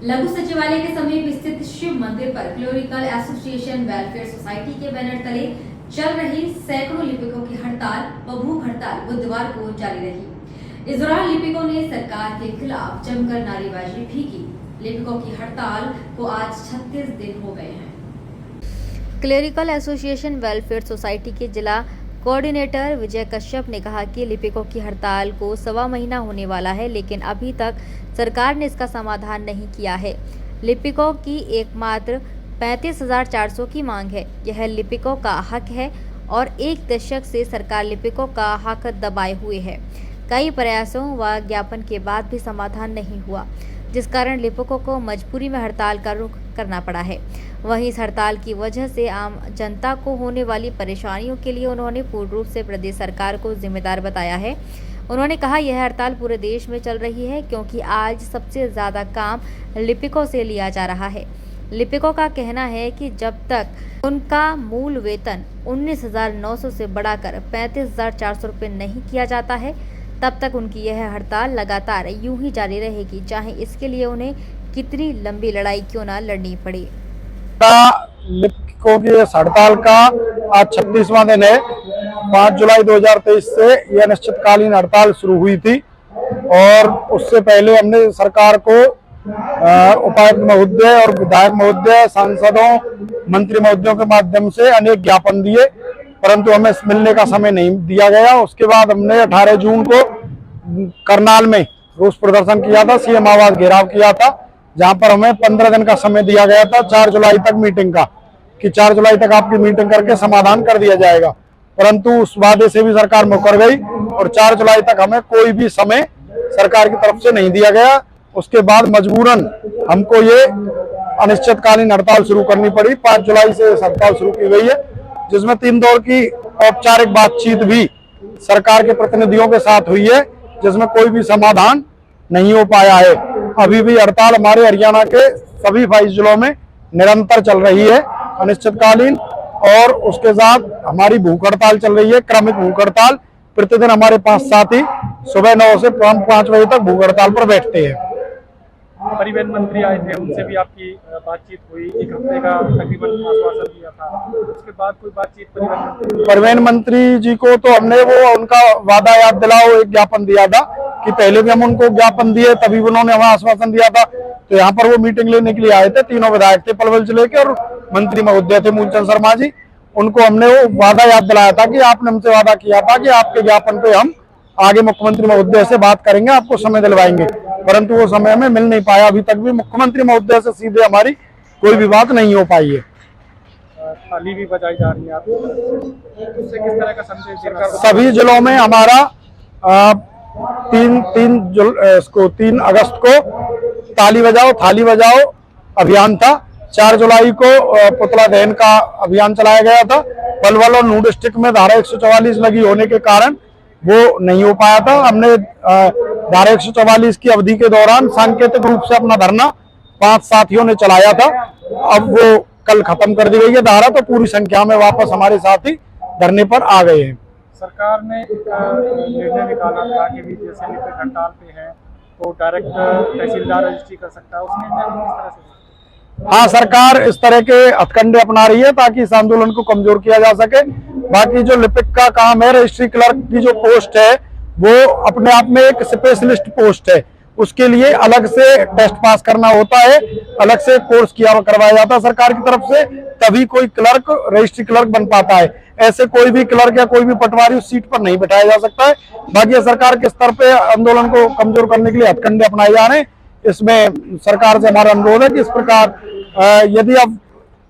लघु सचिवालय के समीप स्थित शिव मंदिर पर क्लोरिकल एसोसिएशन वेलफेयर सोसाइटी के बैनर तले चल रही सैकड़ों लिपिकों की हड़ताल व भूख हड़ताल बुधवार को जारी रही। इस दौरान लिपिकों ने सरकार के खिलाफ जमकर नारेबाजी भी की। लिपिकों की हड़ताल को आज 36 दिन हो गए हैं। क्लेरिकल एसोसिएशन वेलफेयर सोसाइटी के जिला कोऑर्डिनेटर विजय कश्यप ने कहा कि लिपिकों की हड़ताल को 1.25 महीना होने वाला है, लेकिन अभी तक सरकार ने इसका समाधान नहीं किया है। लिपिकों की एकमात्र 35,400 की मांग है। यह लिपिकों का हक है और एक दशक से सरकार लिपिकों का हक दबाए हुए है। कई प्रयासों व ज्ञापन के बाद भी समाधान नहीं हुआ, जिस कारण लिपिकों को मजबूरी में हड़ताल का रुख करना पड़ा है। वहीं इस हड़ताल की वजह से आम जनता को होने वाली परेशानियों के लिए उन्होंने पूर्ण रूप से प्रदेश सरकार को जिम्मेदार बताया है। उन्होंने कहा यह हड़ताल पूरे देश में चल रही है क्योंकि आज सबसे ज़्यादा काम लिपिकों से लिया जा रहा है। लिपिकों का कहना है कि जब तक उनका मूल वेतन 19,900 से बढ़ाकर 35,400 रुपये नहीं किया जाता है, तब तक उनकी यह हड़ताल लगातार यूं ही जारी रहेगी, चाहे इसके लिए उन्हें कितनी लंबी लड़ाई क्यों ना लड़नी पड़े। लिपिकों की इस हड़ताल का आज 36वां दिन है। 5 जुलाई 2023 से यह निश्चितकालीन हड़ताल शुरू हुई थी और उससे पहले हमने सरकार को उपायुक्त महोदय और विधायक महोदय, सांसदों, मंत्री महोदयों के माध्यम से अनेक ज्ञापन दिए, परंतु हमें मिलने का समय नहीं दिया गया। उसके बाद हमने 18 जून को करनाल में रोष प्रदर्शन किया था, सीएम आवास घेराव किया था, जहां पर हमें 15 दिन का समय दिया गया था 4 जुलाई तक मीटिंग का, कि 4 जुलाई तक आपकी मीटिंग करके समाधान कर दिया जाएगा। परंतु उस वादे से भी सरकार मुकर गई और 4 जुलाई तक हमें कोई भी समय सरकार की तरफ से नहीं दिया गया। उसके बाद मजबूरन हमको ये अनिश्चितकालीन हड़ताल शुरू करनी पड़ी। 5 जुलाई से हड़ताल शुरू की गई है, जिसमें 3 दौर की औपचारिक बातचीत भी सरकार के प्रतिनिधियों के साथ हुई है, जिसमें कोई भी समाधान नहीं हो पाया है। अभी भी हड़ताल हमारे हरियाणा के सभी 22 जिलों में निरंतर चल रही है अनिश्चितकालीन, और उसके साथ हमारी भूख हड़ताल चल रही है, क्रमिक भूख हड़ताल। प्रतिदिन हमारे 5 साथी सुबह 9 से 5 बजे तक भूख हड़ताल पर बैठते हैं। परिवहन मंत्री आए थे, उनसे भी आपकी बातचीत हुई, 1 हफ्ते का तकरीबन आश्वासन दिया था, उसके बाद कोई बातचीत परिवहन मंत्री जी को तो हमने वो उनका वादा याद दिलाओ एक ज्ञापन दिया था कि पहले भी हम उनको ज्ञापन दिए, तभी उन्होंने हमें आश्वासन दिया था। तो यहाँ पर वो मीटिंग लेने के लिए आए थे, तीनों विधायक थे पलवल जिले के और मंत्री महोदय थे मूलचंद शर्मा जी। उनको हमने वो वादा याद दिलाया था कि आपने हमसे वादा किया था कि आपके ज्ञापन पे हम आगे मुख्यमंत्री महोदय से बात करेंगे, आपको समय दिलवाएंगे, परंतु वो समय हमें मिल नहीं पाया। अभी तक भी मुख्यमंत्री महोदय से सीधे हमारी कोई भी बात नहीं हो पाई है। थाली भी बजाई जा रही है, उससे किस तरह का संदेश सरकार? सभी जिलों में हमारा 3 अगस्त को ताली बजाओ थाली बजाओ अभियान था। 4 जुलाई को पुतला दहन का अभियान चलाया गया था। पलवल और नूह डिस्ट्रिक्ट में धारा 144 लगी होने के कारण वो नहीं हो पाया था। हमने धारा 144 की अवधि के दौरान सांकेतिक रूप से अपना धरना 5 साथियों ने चलाया था। अब वो कल खत्म कर दी गई है धारा, तो पूरी संख्या में वापस हमारे साथी धरने पर आ गए हैं। सरकार ने एक निर्णय निकाला था कि भी जैसे लिपिक हड़ताल पे है तो डायरेक्ट तहसीलदार रजिस्ट्री कर सकता है, उस निर्णय को किस तरह से? हाँ, सरकार इस तरह के हथकंडे अपना रही है ताकि इस आंदोलन को कमजोर किया जा सके। बाकी जो लिपिक का काम है, रजिस्ट्री क्लर्क की जो पोस्ट है वो अपने आप में एक स्पेशलिस्ट पोस्ट है, उसके लिए अलग से टेस्ट पास करना होता है, अलग से कोर्स करवाया जाता है सरकार की तरफ से, तभी कोई क्लर्क रजिस्ट्री क्लर्क बन पाता है। ऐसे कोई भी क्लर्क या कोई भी पटवारी उस सीट पर नहीं बैठाया जा सकता है। बाकी सरकार के स्तर पे आंदोलन को कमजोर करने के लिए हथकंडे अपनाए जा रहे हैं। इसमें सरकार से हमारा अनुरोध है कि इस प्रकार यदि अब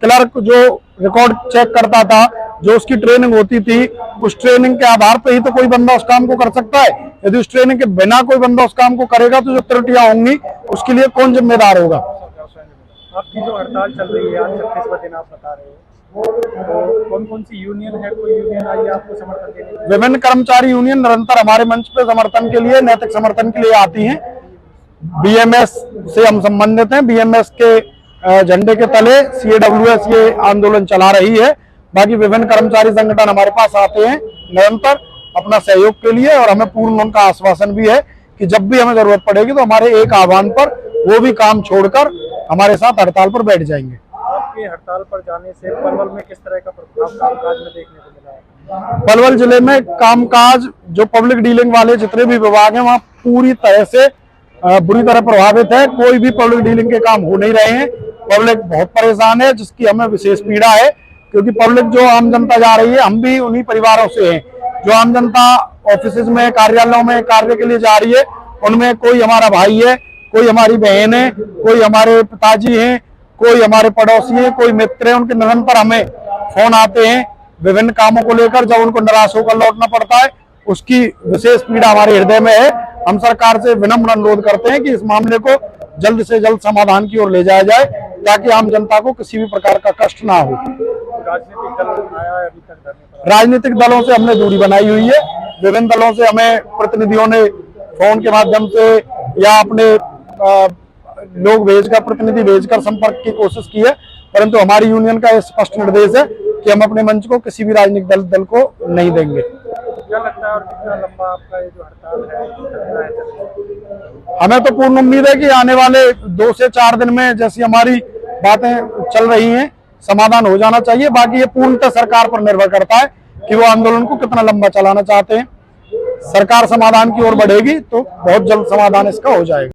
क्लर्क जो रिकॉर्ड चेक करता था, जो उसकी ट्रेनिंग होती थी, उस ट्रेनिंग के आधार पर ही तो कोई बंदा उस काम को कर सकता है। यदि उस ट्रेनिंग के बिना कोई बंदा उस काम को करेगा तो जो त्रुटियां होंगी उसके लिए कौन जिम्मेदार होगा? आपकी जो हड़ताल चल रही है, आज 36वां दिन आप बता रहे हो, तो कौन कौन सी यूनियन है, कोई यूनियन आई है आपको समर्थन देने? विभिन्न कर्मचारी यूनियन निरंतर हमारे मंच पे समर्थन के लिए, नैतिक समर्थन के लिए आती हैं। बीएमएस से हम संबंधित हैं, बीएमएस के झंडे के तले CAWS ये आंदोलन चला रही है। बाकी विभिन्न कर्मचारी संगठन हमारे पास आते हैं निरंतर अपना सहयोग के लिए, और हमें पूर्ण उनका आश्वासन भी है कि जब भी हमें जरूरत पड़ेगी तो हमारे एक आह्वान पर वो भी काम छोड़कर हमारे साथ हड़ताल पर बैठ जाएंगे। आपकी हड़ताल पर जाने से पलवल में किस तरह का प्रभाव कामकाज में देखने को मिला है? पलवल जिले में कामकाज जो पब्लिक डीलिंग वाले जितने भी विभाग हैं वहाँ पूरी तरह से बुरी तरह प्रभावित है। कोई भी पब्लिक डीलिंग के काम हो नहीं रहे हैं। पब्लिक बहुत परेशान है, जिसकी हमें विशेष पीड़ा है, क्योंकि पब्लिक जो आम जनता जा रही है, हम भी उन्हीं परिवारों से हैं। जो आम जनता ऑफिस में, कार्यालयों में कार्य के लिए जा रही है, उनमें कोई हमारा भाई है, कोई हमारी बहन है, कोई हमारे पिताजी हैं, कोई हमारे पड़ोसी हैं, कोई मित्र हैं। उनके निरंतर हमें फोन आते हैं विभिन्न कामों को लेकर। जब उनको निराश होकर लौटना पड़ता है, उसकी विशेष पीड़ा हमारे हृदय में है। हम सरकार से विनम्र अनुरोध करते हैं कि इस मामले को जल्द से जल्द समाधान की ओर ले जाया जाए, ताकि आम जनता को किसी भी प्रकार का कष्ट ना हो। राजनीतिक दल आया है अभी तक धरने पर? राजनीतिक दलों से हमने दूरी बनाई हुई है। विभिन्न दलों से हमें प्रतिनिधियों ने फोन के माध्यम से या अपने लोग भेजकर, प्रतिनिधि भेजकर संपर्क की कोशिश की है, परंतु हमारी यूनियन का स्पष्ट निर्देश है कि हम अपने मंच को किसी भी राजनीतिक दल को नहीं देंगे। क्या लगता है और कितना लंबा आपका ये जो हड़ताल है चलना है? हमें तो पूर्ण उम्मीद है कि आने वाले 2 से 4 दिन में जैसी हमारी बातें चल रही हैं, समाधान हो जाना चाहिए। बाकी ये पूर्णतः सरकार पर निर्भर करता है कि वो आंदोलन को कितना लंबा चलाना चाहते हैं। सरकार समाधान की ओर बढ़ेगी तो बहुत जल्द समाधान इसका हो जाएगा।